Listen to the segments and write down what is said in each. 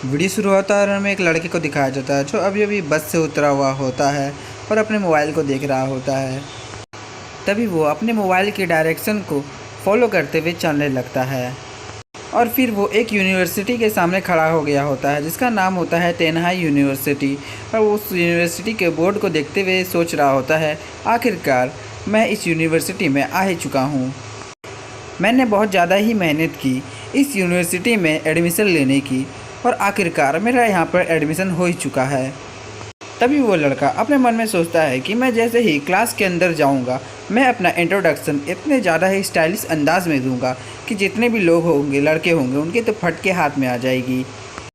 Video शुरू होता है और हमें एक लड़के को दिखाया जाता है जो अभी अभी बस से उतरा हुआ होता है और अपने मोबाइल को देख रहा होता है। तभी वो अपने मोबाइल के डायरेक्शन को फॉलो करते हुए चलने लगता है और फिर वो एक यूनिवर्सिटी के सामने खड़ा हो गया होता है जिसका नाम होता है तेन्हाई यूनिवर्सिटी। और वो उस यूनिवर्सिटी के बोर्ड को देखते हुए सोच रहा होता है, आखिरकार मैं इस यूनिवर्सिटी में आ ही चुका हूँ। मैंने बहुत ज़्यादा ही मेहनत की इस यूनिवर्सिटी में एडमिशन लेने की और आखिरकार मेरा यहाँ पर एडमिशन हो ही चुका है। तभी वो लड़का अपने मन में सोचता है कि मैं जैसे ही क्लास के अंदर जाऊँगा मैं अपना इंट्रोडक्शन इतने ज़्यादा ही स्टाइलिश अंदाज में दूंगा कि जितने भी लोग होंगे, लड़के होंगे, उनके तो फट के हाथ में आ जाएगी।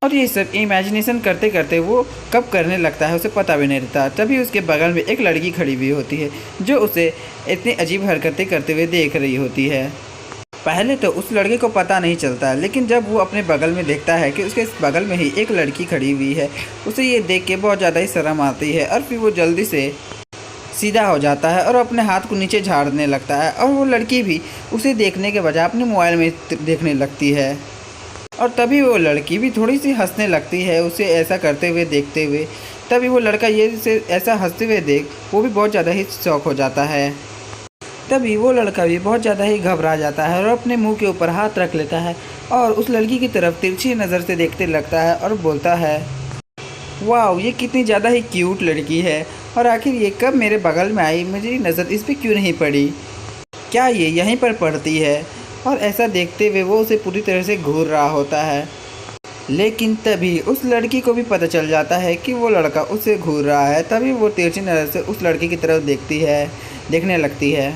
और ये सब इमेजिनेशन करते करते वो कब करने लगता है उसे पता भी नहीं रहता। तभी उसके बगल में एक लड़की खड़ी हुई होती है जो उसे इतनी अजीब हरकतें करते हुए देख रही होती है। पहले तो उस लड़के को पता नहीं चलता है, लेकिन जब वो अपने बगल में देखता है कि उसके बगल में ही एक लड़की खड़ी हुई है, उसे ये देख के बहुत ज़्यादा ही शर्म आती है और फिर वो जल्दी से सीधा हो जाता है और अपने हाथ को नीचे झाड़ने लगता है। और वो लड़की भी उसे देखने के बजाय अपने मोबाइल में देखने लगती है। और तभी वो लड़की भी थोड़ी सी हंसने लगती है उसे ऐसा करते हुए देखते हुए। तभी वो लड़का ये से ऐसा हंसते हुए देख वो भी बहुत ज़्यादा ही शौक हो जाता है। तभी वो लड़का भी बहुत ज़्यादा ही घबरा जाता है और अपने मुंह के ऊपर हाथ रख लेता है और उस लड़की की तरफ तिरछी नज़र से देखते लगता है और बोलता है, वाह, ये कितनी ज़्यादा ही क्यूट लड़की है और आखिर ये कब मेरे बगल में आई, मुझे नज़र इस पर क्यों नहीं पड़ी, क्या ये यहीं पर पड़ती है। और ऐसा देखते हुए वो उसे पूरी तरह से घूर रहा होता है। लेकिन तभी उस लड़की को भी पता चल जाता है कि वो लड़का उसे घूर रहा है। तभी वो तिरछी नज़र से उस लड़की की तरफ देखने लगती है।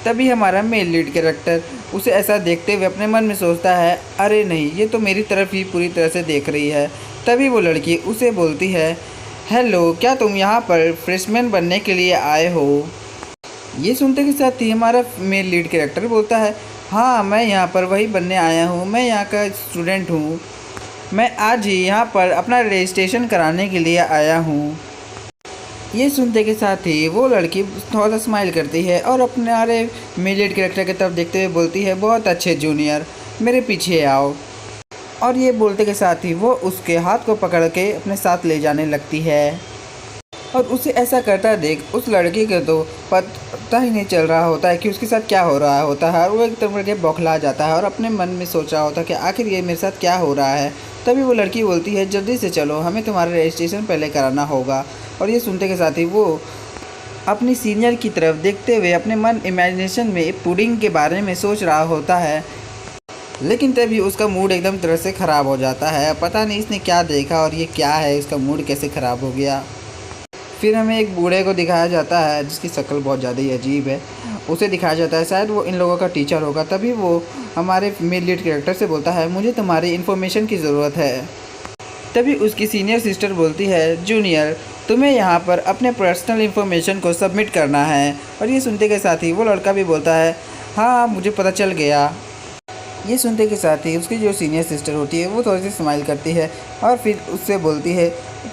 तभी हमारा मेल लीड कैरेक्टर उसे ऐसा देखते हुए अपने मन में सोचता है, अरे नहीं, ये तो मेरी तरफ ही पूरी तरह से देख रही है। तभी वो लड़की उसे बोलती है, हेलो, क्या तुम यहाँ पर फ्रेशमैन बनने के लिए आए हो। ये सुनते के साथ ही हमारा मेल लीड कैरेक्टर बोलता है, हाँ, मैं यहाँ पर वही बनने आया हूँ, मैं यहाँ का स्टूडेंट हूँ, मैं आज ही यहाँ पर अपना रजिस्ट्रेशन कराने के लिए आया हूँ। ये सुनते के साथ ही वो लड़की थोड़ा सा स्माइल करती है और अपने मेल लीड कैरेक्टर की तरफ देखते हुए बोलती है, बहुत अच्छे जूनियर, मेरे पीछे आओ। और ये बोलते के साथ ही वो उसके हाथ को पकड़ के अपने साथ ले जाने लगती है। और उसे ऐसा करता देख उस लड़की के तो पता ही नहीं चल रहा होता है कि उसके साथ क्या हो रहा होता है। और वो एकदम करके बौखला जाता है और अपने मन में सोच रहा होता है कि आखिर ये मेरे साथ क्या हो रहा है। तभी वो लड़की बोलती है, जल्दी से चलो, हमें तुम्हारा रजिस्ट्रेशन पहले कराना होगा। और ये सुनते के साथ ही वो अपनी सीनियर की तरफ देखते हुए अपने मन इमेजिनेशन में पुडिंग के बारे में सोच रहा होता है। लेकिन तभी उसका मूड एकदम तरह से ख़राब हो जाता है। पता नहीं इसने क्या देखा और ये क्या है, इसका मूड कैसे ख़राब हो गया। फिर हमें एक बूढ़े को दिखाया जाता है जिसकी शक्ल बहुत ज़्यादा ही अजीब है। उसे दिखाया जाता है शायद वो इन लोगों का टीचर होगा। तभी वो हमारे मेल लीड कैरेक्टर से बोलता है, मुझे तुम्हारी इन्फॉर्मेशन की ज़रूरत है। तभी उसकी सीनियर सिस्टर बोलती है, जूनियर, तुम्हें यहाँ पर अपने पर्सनल इन्फॉर्मेशन को सबमिट करना है। और ये सुनते के साथ ही वो लड़का भी बोलता है, हाँ, मुझे पता चल गया। ये सुनते के साथ ही उसकी जो सीनियर सिस्टर होती है वो थोड़ी सी स्माइल करती है और फिर उससे बोलती है,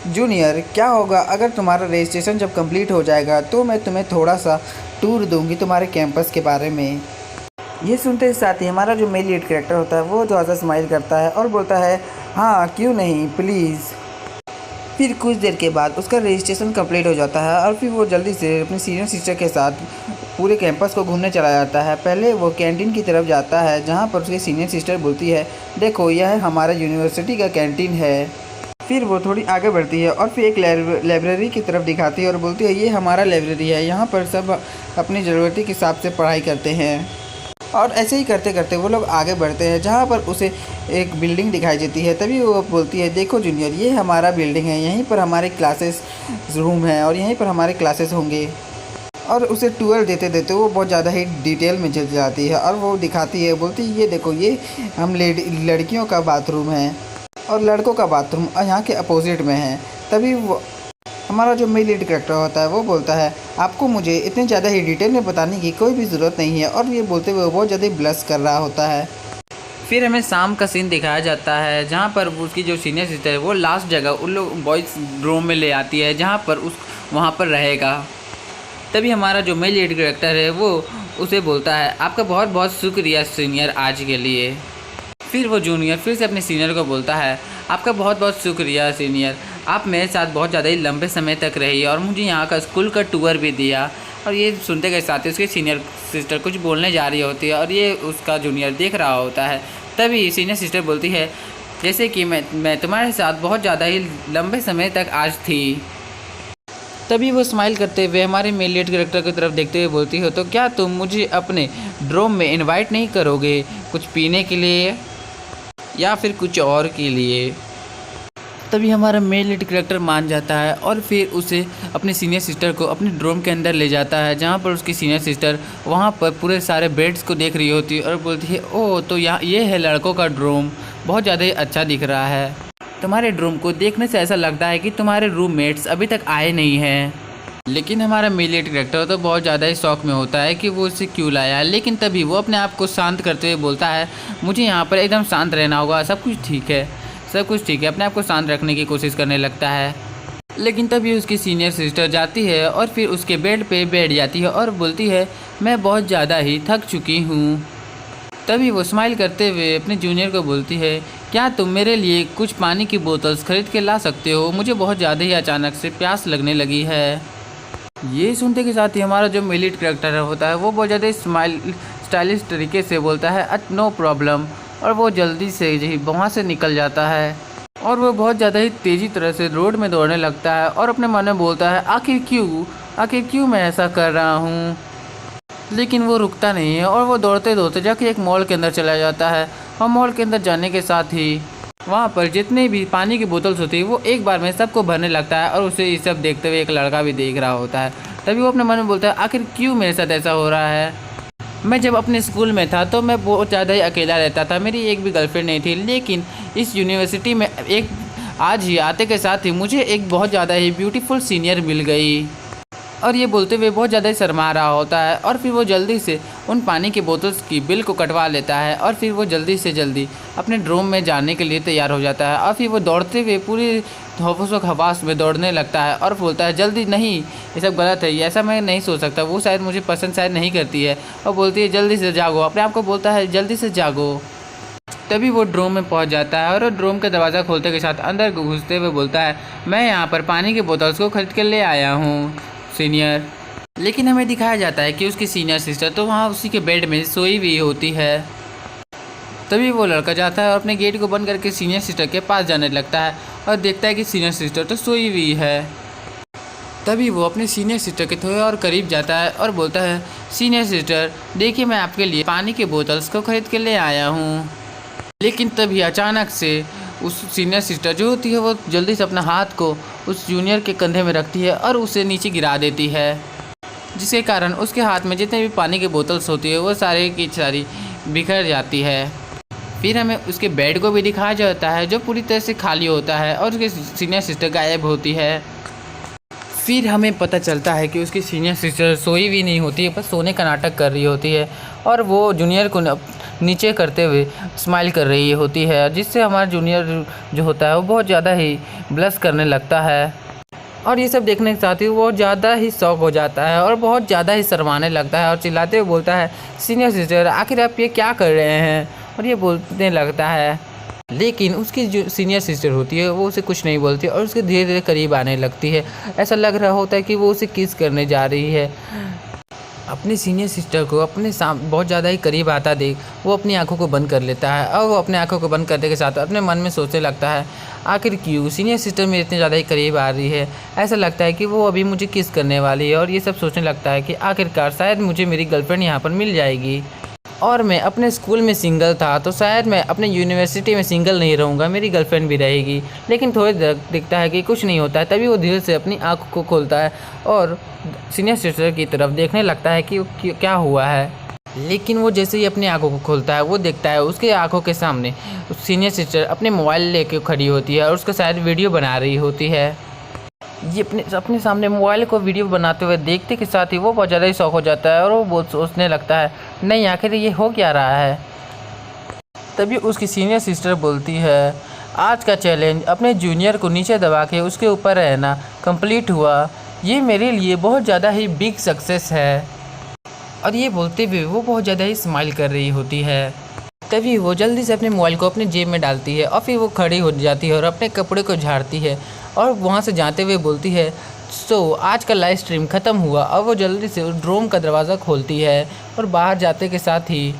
जूनियर, क्या होगा अगर तुम्हारा रजिस्ट्रेशन जब कंप्लीट हो जाएगा तो मैं तुम्हें थोड़ा सा टूर दूंगी तुम्हारे कैंपस के बारे में। ये सुनते के साथ ही हमारा जो मेल लीड कैरेक्टर होता है वो थोड़ा सा स्माइल करता है और बोलता है, हाँ, क्यों नहीं, प्लीज़। फिर कुछ देर के बाद उसका रजिस्ट्रेशन कंप्लीट हो जाता है और फिर वो जल्दी से अपनी सीनियर सिस्टर के साथ पूरे कैंपस को घूमने चला जाता है। पहले वो कैंटीन की तरफ जाता है जहाँ पर उसकी सीनियर सिस्टर बोलती है, देखो, यह हमारा यूनिवर्सिटी का कैंटीन है। फिर वो थोड़ी आगे बढ़ती है और फिर एक लाइब्रेरी की तरफ दिखाती है और बोलती है, ये हमारा लाइब्रेरी है, यहाँ पर सब अपनी ज़रूरत के हिसाब से पढ़ाई करते हैं। और ऐसे ही करते करते वो लोग आगे बढ़ते हैं जहाँ पर उसे एक बिल्डिंग दिखाई देती है। तभी वो बोलती है, देखो जूनियर, ये हमारा बिल्डिंग है, यहीं पर हमारे क्लासेस रूम है और यहीं पर हमारे क्लासेस होंगे। और उसे टूर देते देते वो बहुत ज़्यादा ही डिटेल में चल जाती है और वो दिखाती है, बोलती है, ये देखो, ये हम लड़कियों का बाथरूम है और लड़कों का बाथरूम यहाँ के अपोजिट में है। तभी वो हमारा जो मेल लीड कैरेक्टर होता है वो बोलता है, आपको मुझे इतने ज़्यादा ही डिटेल में बताने की कोई भी ज़रूरत नहीं है। और ये बोलते हुए बहुत ज़्यादा ब्लश कर रहा होता है। फिर हमें शाम का सीन दिखाया जाता है जहाँ पर उसकी जो सीनियर सिस्टर है वो लास्ट जगह उन लोग बॉयज़ रूम में ले आती है जहाँ पर वहाँ पर रहेगा। तभी हमारा जो मेल लीड कैरेक्टर है वो उसे बोलता है, आपका बहुत बहुत शुक्रिया सीनियर आज के लिए। फिर वो जूनियर फिर से अपने सीनियर को बोलता है, आपका बहुत बहुत शुक्रिया सीनियर, आप मेरे साथ बहुत ज़्यादा ही लंबे समय तक रही और मुझे यहाँ का स्कूल का टूर भी दिया। और ये सुनते के साथ ही उसकी सीनियर सिस्टर कुछ बोलने जा रही होती है और ये उसका जूनियर देख रहा होता है। तभी सीनियर सिस्टर बोलती है, जैसे कि मैं तुम्हारे साथ बहुत ज़्यादा ही लंबे समय तक आज थी। तभी वो स्माइल करते हुए हमारे मेल लीड कैरेक्टर की तरफ देखते हुए बोलती हो, तो क्या तुम मुझे अपने ड्रोम में इनवाइट नहीं करोगे कुछ पीने के लिए या फिर कुछ और के लिए? तभी हमारा मेल लीड कैरेक्टर मान जाता है और फिर उसे अपने सीनियर सिस्टर को अपने ड्रोम के अंदर ले जाता है, जहाँ पर उसकी सीनियर सिस्टर वहाँ पर पूरे सारे बेड्स को देख रही होती है और बोलती है, ओह तो ये है लड़कों का ड्रोम, बहुत ज़्यादा ही अच्छा दिख रहा है। तुम्हारे ड्रोम को देखने से ऐसा लगता है कि तुम्हारे रूममेट्स अभी तक आए नहीं हैं। लेकिन हमारा मेल लीड कैरेक्टर तो बहुत ज़्यादा ही शौक में होता है कि वो उसे क्यों लाया है। लेकिन तभी वो अपने आप को शांत करते हुए बोलता है, मुझे यहाँ पर एकदम शांत रहना होगा, सब कुछ ठीक है, सब कुछ ठीक है। अपने आप को शांत रखने की कोशिश करने लगता है। लेकिन तभी उसकी सीनियर सिस्टर जाती है और फिर उसके बेड पे बैठ जाती है और बोलती है, मैं बहुत ज़्यादा ही थक चुकी हूँ। तभी वो स्माइल करते हुए अपने जूनियर को बोलती है, क्या तुम मेरे लिए कुछ पानी की बोतल्स खरीद के ला सकते हो, मुझे बहुत ज़्यादा ही अचानक से प्यास लगने लगी है। ये सुनते के साथ ही हमारा जो मेल लीड कैरेक्टर होता है वो बहुत ज़्यादा स्टाइलिश तरीके से बोलता है, नो प्रॉब्लम, और वो जल्दी से ही वहाँ से निकल जाता है। और वो बहुत ज़्यादा ही तेज़ी तरह से रोड में दौड़ने लगता है और अपने मन में बोलता है, आखिर क्यों मैं ऐसा कर रहा हूँ। लेकिन वो रुकता नहीं है और वो दौड़ते दौड़ते जाके एक मॉल के अंदर चला जाता है। और मॉल के अंदर जाने के साथ ही वहाँ पर जितने भी पानी की बोतल्स होती है वो एक बार में सबको भरने लगता है और उसे ये सब देखते हुए एक लड़का भी देख रहा होता है। तभी वो अपने मन में बोलता है, आखिर क्यों मेरे साथ ऐसा हो रहा है। मैं जब अपने स्कूल में था तो मैं बहुत ज़्यादा ही अकेला रहता था, मेरी एक भी गर्लफ्रेंड नहीं थी। लेकिन इस यूनिवर्सिटी में आज ही आते के साथ ही मुझे एक बहुत ज़्यादा ही ब्यूटीफुल सीनियर मिल गई। और ये बोलते हुए बहुत ज़्यादा ही शर्मा रहा होता है और फिर वो जल्दी से उन पानी की बोतल्स की बिल को कटवा लेता है और फिर वो जल्दी से जल्दी अपने ड्रोम में जाने के लिए तैयार हो जाता है। और फिर वो दौड़ते हुए पूरी होशो खवास में दौड़ने लगता है और बोलता है, जल्दी नहीं, ये सब गलत है, ऐसा मैं नहीं सोच सकता, वो शायद मुझे पसंद शायद नहीं करती है। और बोलती है, जल्दी से जागो, अपने आप को बोलता है, जल्दी से जागो। तभी वो ड्रोम में पहुंच जाता है और ड्रोम का दरवाज़ा खोलते के साथ अंदर घुसते हुए बोलता है, मैं यहाँ पर पानी की बोतल्स को खरीद कर ले आया हूँ सीनियर। लेकिन हमें दिखाया जाता है कि उसकी सीनियर सिस्टर तो वहाँ उसी के बेड में सोई हुई होती है। तभी वो लड़का जाता है और अपने गेट को बंद करके सीनियर सिस्टर के पास जाने लगता है और देखता है कि सीनियर सिस्टर तो सोई हुई है। तभी वो अपने सीनियर सिस्टर के थोड़े और करीब जाता है और बोलता है, सीनियर सिस्टर देखिए, मैं आपके लिए पानी के बोतल्स को खरीद के ले आया हूँ। लेकिन तभी अचानक से उस सीनियर सिस्टर जो होती है वो जल्दी से अपना हाथ को उस जूनियर के कंधे में रखती है और उसे नीचे गिरा देती है, जिसके कारण उसके हाथ में जितने भी पानी की बोतल्स होती है वो सारे की सारी बिखर जाती है। फिर हमें उसके बेड को भी दिखाया जाता है जो पूरी तरह से खाली होता है और उसकी सीनियर सिस्टर गायब होती है। फिर हमें पता चलता है कि उसकी सीनियर सिस्टर सोई भी नहीं होती है, बस सोने का नाटक कर रही होती है और वो जूनियर को नीचे करते हुए स्माइल कर रही होती है, जिससे हमारा जूनियर जो होता है वो बहुत ज़्यादा ही ब्लश करने लगता है। और ये सब देखने के साथ ही वो ज़्यादा ही शौक हो जाता है और बहुत ज़्यादा ही शर्माने लगता है और चिल्लाते हुए बोलता है, सीनियर सिस्टर आखिर आप ये क्या कर रहे हैं। और ये बोलने लगता है, लेकिन उसकी जो सीनियर सिस्टर होती है वो उसे कुछ नहीं बोलती और उसके धीरे धीरे करीब आने लगती है। ऐसा लग रहा होता है कि वो उसे किस करने जा रही है। अपनी सीनियर सिस्टर को अपने बहुत ज़्यादा ही करीब आता देख वो अपनी आंखों को बंद कर लेता है और वो अपने आंखों को बंद करने के साथ अपने मन में सोचने लगता है, आखिर क्यों सीनियर सिस्टर मेरे इतने ज़्यादा ही करीब आ रही है। ऐसा लगता है कि वो अभी मुझे किस करने वाली है। और ये सब सोचने लगता है कि आखिरकार शायद मुझे मेरी गर्लफ्रेंड यहाँ पर मिल जाएगी। और मैं अपने स्कूल में सिंगल था तो शायद मैं अपने यूनिवर्सिटी में सिंगल नहीं रहूँगा, मेरी गर्लफ्रेंड भी रहेगी। लेकिन थोड़ी देर दिखता है कि कुछ नहीं होता है। तभी वो धीरे से अपनी आँख को खोलता है और सीनियर सिस्टर की तरफ देखने लगता है कि क्या हुआ है। लेकिन वो जैसे ही अपनी आंखों को खोलता है वो देखता है उसके आंखों के सामने सीनियर सिस्टर अपने मोबाइल लेके खड़ी होती है और उसका शायद वीडियो बना रही होती है। ये अपने सामने मोबाइल को वीडियो बनाते हुए देखते के साथ ही वो बहुत ज़्यादा ही शौक हो जाता है और वो बहुत सोचने लगता है, नहीं आखिर ये हो क्या रहा है। तभी उसकी सीनियर सिस्टर बोलती है, आज का चैलेंज अपने जूनियर को नीचे दबा के उसके ऊपर रहना कंप्लीट हुआ, ये मेरे लिए बहुत ज़्यादा ही बिग सक्सेस है। और ये बोलते हुए वो बहुत ज़्यादा ही स्माइल कर रही होती है। तभी वो जल्दी से अपने मोबाइल को अपने जेब में डालती है और फिर वो खड़ी हो जाती है और अपने कपड़े को झाड़ती है और वहाँ से जाते हुए बोलती है, सो आज का लाइव स्ट्रीम ख़त्म हुआ। और वो जल्दी से उस ड्रोम का दरवाज़ा खोलती है और बाहर जाते के साथ ही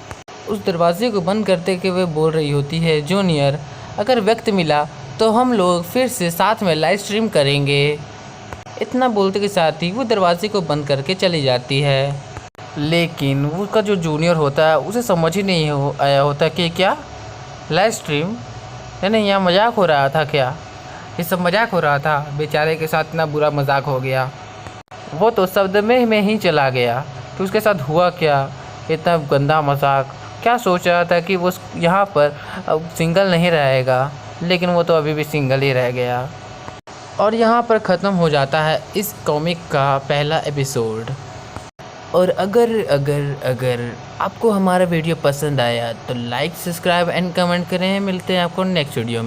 उस दरवाजे को बंद करते हुए बोल रही होती है, जूनियर अगर वक्त मिला तो हम लोग फिर से साथ में लाइव स्ट्रीम करेंगे। इतना बोलते के साथ ही वो दरवाजे को बंद करके चली जाती है। लेकिन उसका जो जूनियर होता है उसे समझ ही नहीं आया होता कि क्या लाइव स्ट्रीम, नहीं यहाँ मजाक हो रहा था, क्या ये सब मजाक हो रहा था। बेचारे के साथ इतना बुरा मजाक हो गया, वो तो शब्द में ही चला गया कि उसके साथ हुआ क्या, इतना गंदा मजाक। क्या सोच रहा था कि वो यहाँ पर सिंगल नहीं रहेगा, लेकिन वो तो अभी भी सिंगल ही रह गया। और यहाँ पर ख़त्म हो जाता है इस कॉमिक का पहला एपिसोड। और अगर आपको हमारा वीडियो पसंद आया तो लाइक, सब्सक्राइब एंड कमेंट करें। मिलते हैं आपको नेक्स्ट वीडियो में।